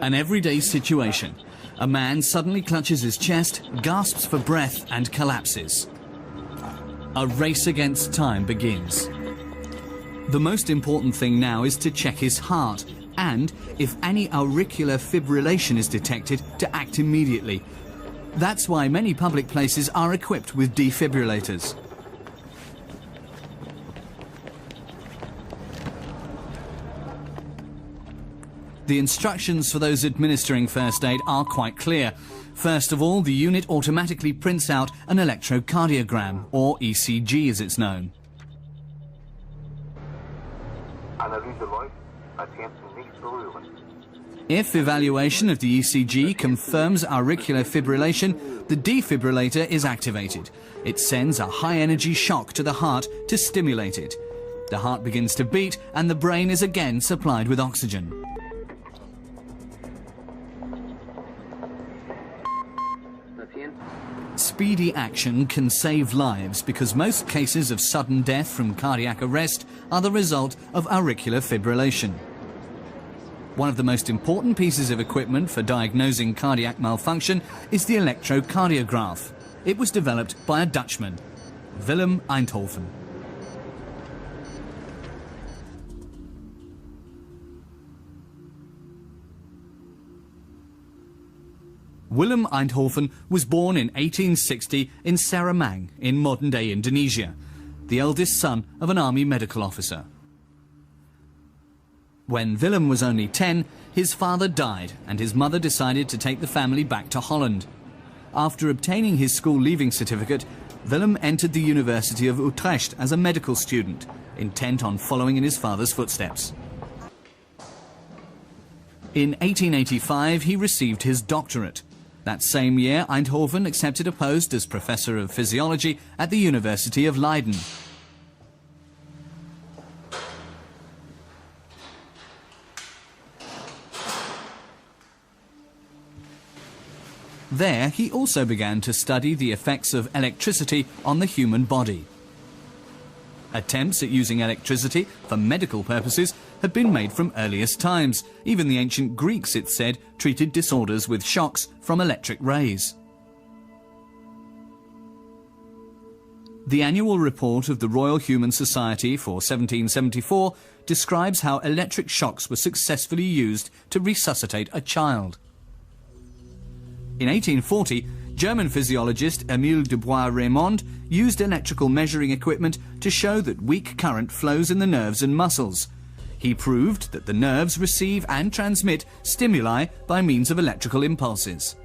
An everyday situation. A man suddenly clutches his chest, gasps for breath and collapses. A race against time begins. The most important thing now is to check his heart and, if any auricular fibrillation is detected, to act immediately. That's why many public places are equipped with defibrillators. The instructions for those administering first aid are quite clear. First of all, the unit automatically prints out an electrocardiogram, or ECG as it's known. If evaluation of the ECG confirms auricular fibrillation, the defibrillator is activated. It sends a high-energy shock to the heart to stimulate it. The heart begins to beat and the brain is again supplied with oxygen. Speedy action can save lives because most cases of sudden death from cardiac arrest are the result of auricular fibrillation. One of the most important pieces of equipment for diagnosing cardiac malfunction is the electrocardiograph. It was developed by a Dutchman, Willem Einthoven. Willem Einthoven was born in 1860 in Saramang in modern-day Indonesia, the eldest son of an army medical officer. When Willem was only 10, his father died and his mother decided to take the family back to Holland. After obtaining his school leaving certificate, Willem entered the University of Utrecht as a medical student, intent on following in his father's footsteps. In 1885, he received his doctorate. That same year, Einthoven accepted a post as Professor of Physiology at the University of Leiden. There, he also began to study the effects of electricity on the human body. Attempts at using electricity for medical purposes had been made from earliest times. Even the ancient Greeks, it said, treated disorders with shocks from electric rays. The annual report of the Royal Human Society for 1774 describes how electric shocks were successfully used to resuscitate a child. In 1840, German physiologist Émile de Bois-Reymond used electrical measuring equipment to show that weak current flows in the nerves and muscles. He proved that the nerves receive and transmit stimuli by means of electrical impulses.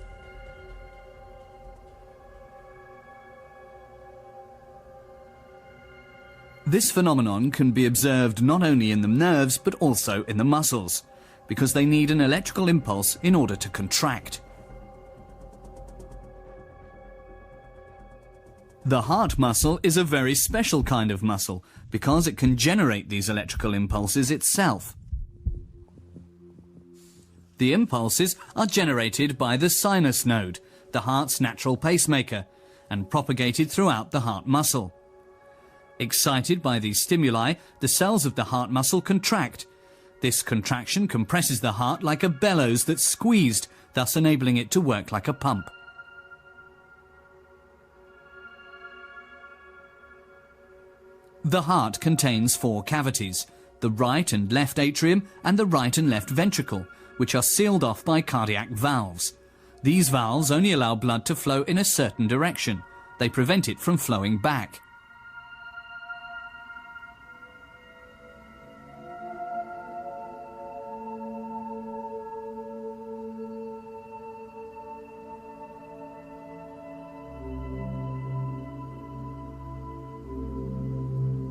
This phenomenon can be observed not only in the nerves but also in the muscles, because they need an electrical impulse in order to contract. The heart muscle is a very special kind of muscle because it can generate these electrical impulses itself. The impulses are generated by the sinus node, the heart's natural pacemaker, and propagated throughout the heart muscle. Excited by these stimuli, the cells of the heart muscle contract. This contraction compresses the heart like a bellows that's squeezed, thus enabling it to work like a pump. The heart contains 4 cavities, the right and left atrium and the right and left ventricle, which are sealed off by cardiac valves. These valves only allow blood to flow in a certain direction. They prevent it from flowing back.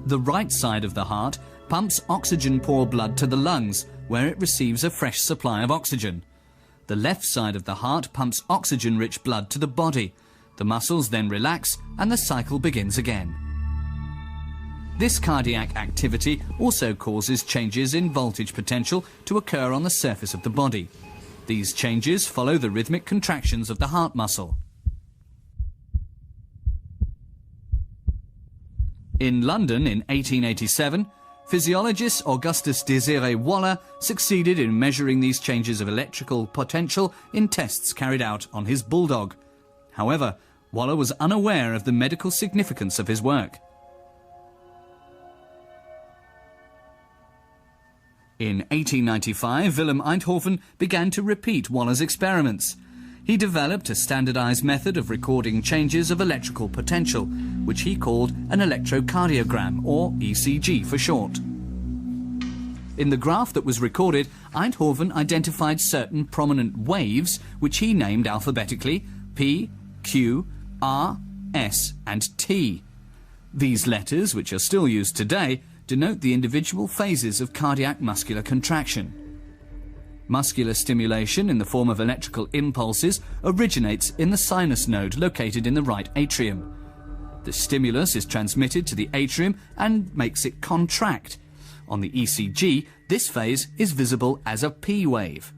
The right side of the heart pumps oxygen-poor blood to the lungs, where it receives a fresh supply of oxygen. The left side of the heart pumps oxygen-rich blood to the body. The muscles then relax and the cycle begins again. This cardiac activity also causes changes in voltage potential to occur on the surface of the body. These changes follow the rhythmic contractions of the heart muscle. In London in 1887, Physiologist Augustus Désiré Waller succeeded in measuring these changes of electrical potential in tests carried out on his bulldog. However, Waller was unaware of the medical significance of his work. In 1895, Willem Einthoven began to repeat Waller's experiments. He developed a standardized method of recording changes of electrical potential, which he called an electrocardiogram, or ECG for short. In the graph that was recorded, Einthoven identified certain prominent waves, which he named alphabetically P, Q, R, S and T. These letters, which are still used today, denote the individual phases of cardiac muscular contraction. Muscular stimulation in the form of electrical impulses originates in the sinus node located in the right atrium. The stimulus is transmitted to the atrium and makes it contract. On the ECG, this phase is visible as a P wave.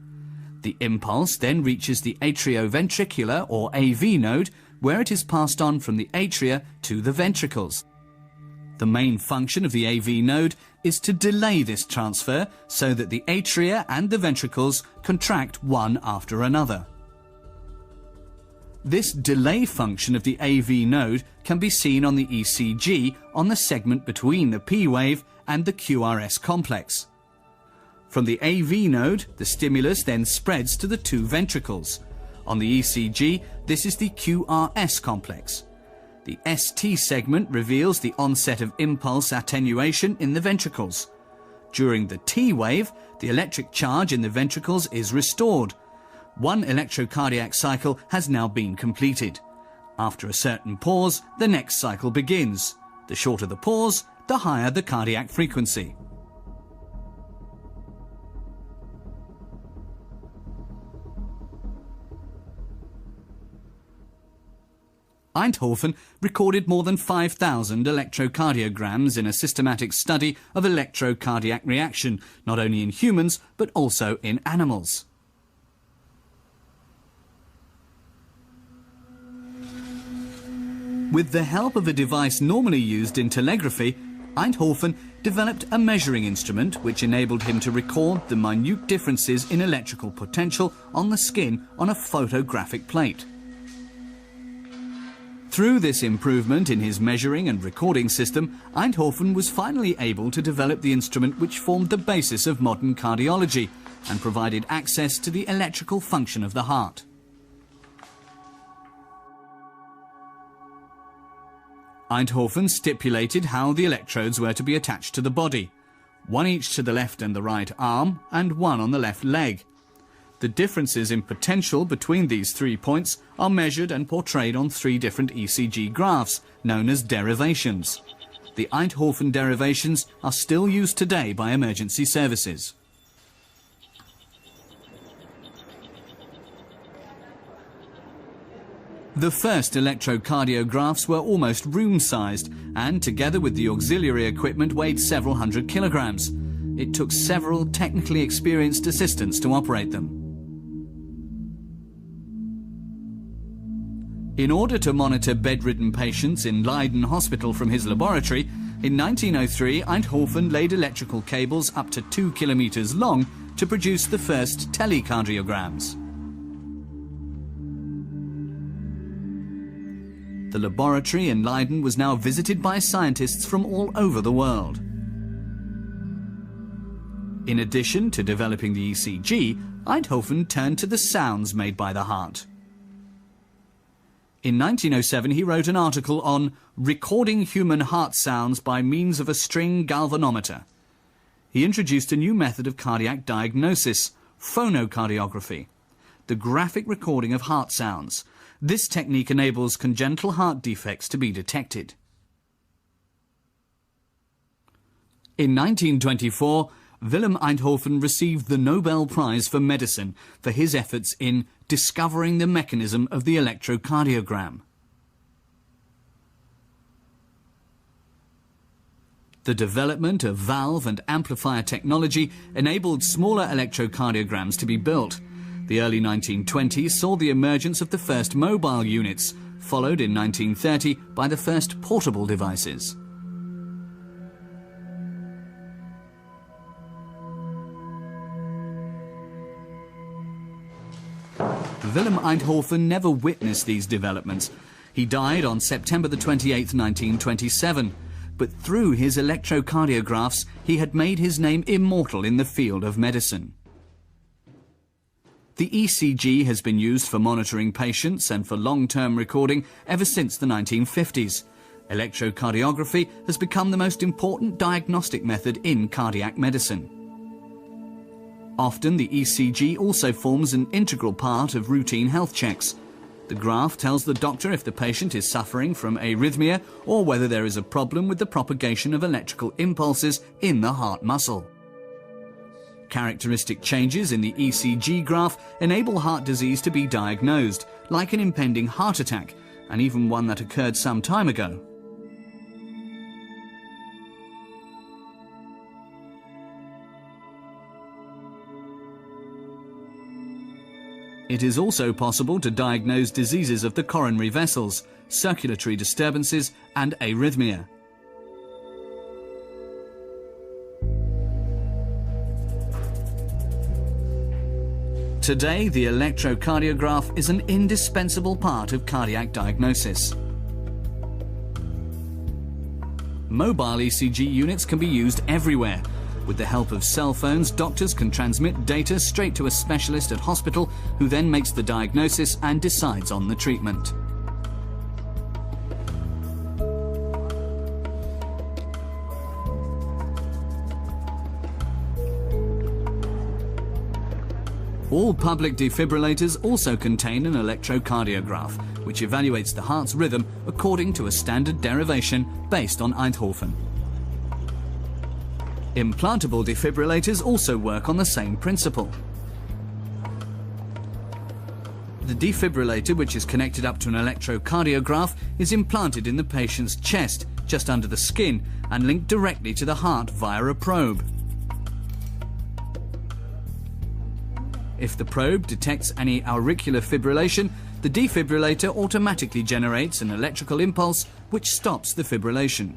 The impulse then reaches the atrioventricular or AV node, where it is passed on from the atria to the ventricles. The main function of the AV node is to delay this transfer so that the atria and the ventricles contract one after another. This delay function of the AV node can be seen on the ECG on the segment between the P wave and the QRS complex. From the AV node, the stimulus then spreads to the two ventricles. On the ECG, this is the QRS complex. The ST segment reveals the onset of impulse attenuation in the ventricles. During the T wave, the electric charge in the ventricles is restored. One electrocardiac cycle has now been completed. After a certain pause, the next cycle begins. The shorter the pause, the higher the cardiac frequency. Einthoven recorded more than 5,000 electrocardiograms in a systematic study of electrocardiac reaction, not only in humans but also in animals. With the help of a device normally used in telegraphy, Einthoven developed a measuring instrument which enabled him to record the minute differences in electrical potential on the skin on a photographic plate. Through this improvement in his measuring and recording system, Einthoven was finally able to develop the instrument which formed the basis of modern cardiology and provided access to the electrical function of the heart. Einthoven stipulated how the electrodes were to be attached to the body, one each to the left and the right arm and one on the left leg. The differences in potential between these 3 points are measured and portrayed on 3 different ECG graphs, known as derivations. The Einthoven derivations are still used today by emergency services. The first electrocardiographs were almost room-sized and, together with the auxiliary equipment, weighed several hundred kilograms. It took several technically experienced assistants to operate them. In order to monitor bedridden patients in Leiden Hospital from his laboratory, in 1903 Einthoven laid electrical cables up to 2 kilometers long to produce the first telecardiograms. The laboratory in Leiden was now visited by scientists from all over the world. In addition to developing the ECG, Einthoven turned to the sounds made by the heart. In 1907 he wrote an article on recording human heart sounds by means of a string galvanometer. He introduced a new method of cardiac diagnosis, phonocardiography, the graphic recording of heart sounds. This technique enables congenital heart defects to be detected. In 1924, Willem Einthoven received the Nobel Prize for Medicine for his efforts in discovering the mechanism of the electrocardiogram. The development of valve and amplifier technology enabled smaller electrocardiograms to be built. The early 1920s saw the emergence of the first mobile units, followed in 1930 by the first portable devices. Willem Einthoven never witnessed these developments. He died on September the 28th, 1927. But through his electrocardiographs, he had made his name immortal in the field of medicine. The ECG has been used for monitoring patients and for long-term recording ever since the 1950s. Electrocardiography has become the most important diagnostic method in cardiac medicine. Often the ECG also forms an integral part of routine health checks. The graph tells the doctor if the patient is suffering from arrhythmia or whether there is a problem with the propagation of electrical impulses in the heart muscle. Characteristic changes in the ECG graph enable heart disease to be diagnosed, like an impending heart attack, and even one that occurred some time ago. It is also possible to diagnose diseases of the coronary vessels, circulatory disturbances, and arrhythmia. Today, the electrocardiograph is an indispensable part of cardiac diagnosis. Mobile ECG units can be used everywhere. With the help of cell phones, doctors can transmit data straight to a specialist at hospital who then makes the diagnosis and decides on the treatment. All public defibrillators also contain an electrocardiograph, which evaluates the heart's rhythm according to a standard derivation based on Einthoven. Implantable defibrillators also work on the same principle. The defibrillator, which is connected up to an electrocardiograph, is implanted in the patient's chest, just under the skin, and linked directly to the heart via a probe. If the probe detects any auricular fibrillation, the defibrillator automatically generates an electrical impulse which stops the fibrillation.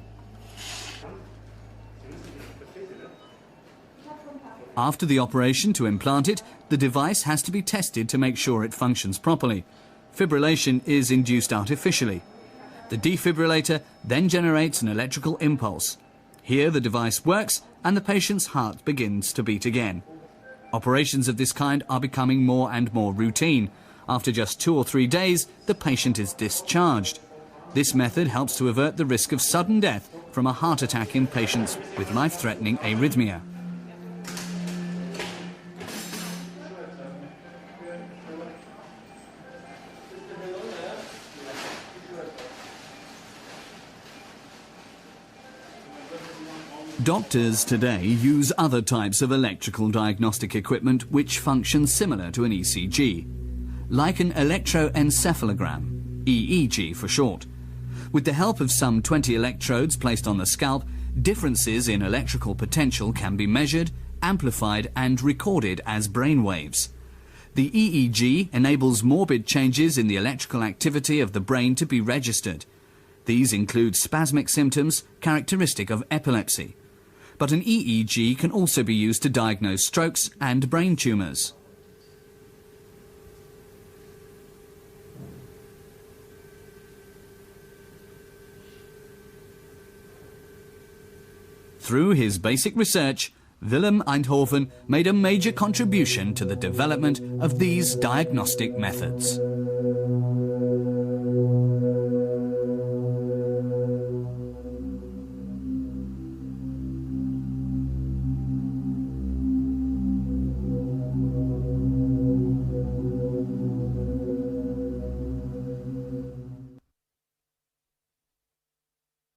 After the operation to implant it, the device has to be tested to make sure it functions properly. Fibrillation is induced artificially. The defibrillator then generates an electrical impulse. Here the device works and the patient's heart begins to beat again. Operations of this kind are becoming more and more routine. After just 2 or 3 days, the patient is discharged. This method helps to avert the risk of sudden death from a heart attack in patients with life-threatening arrhythmia. Doctors today use other types of electrical diagnostic equipment which function similar to an ECG, like an electroencephalogram, EEG for short. With the help of some 20 electrodes placed on the scalp, differences in electrical potential can be measured, amplified and recorded as brainwaves. The EEG enables morbid changes in the electrical activity of the brain to be registered. These include spasmic symptoms characteristic of epilepsy. But an EEG can also be used to diagnose strokes and brain tumours. Through his basic research, Willem Einthoven made a major contribution to the development of these diagnostic methods.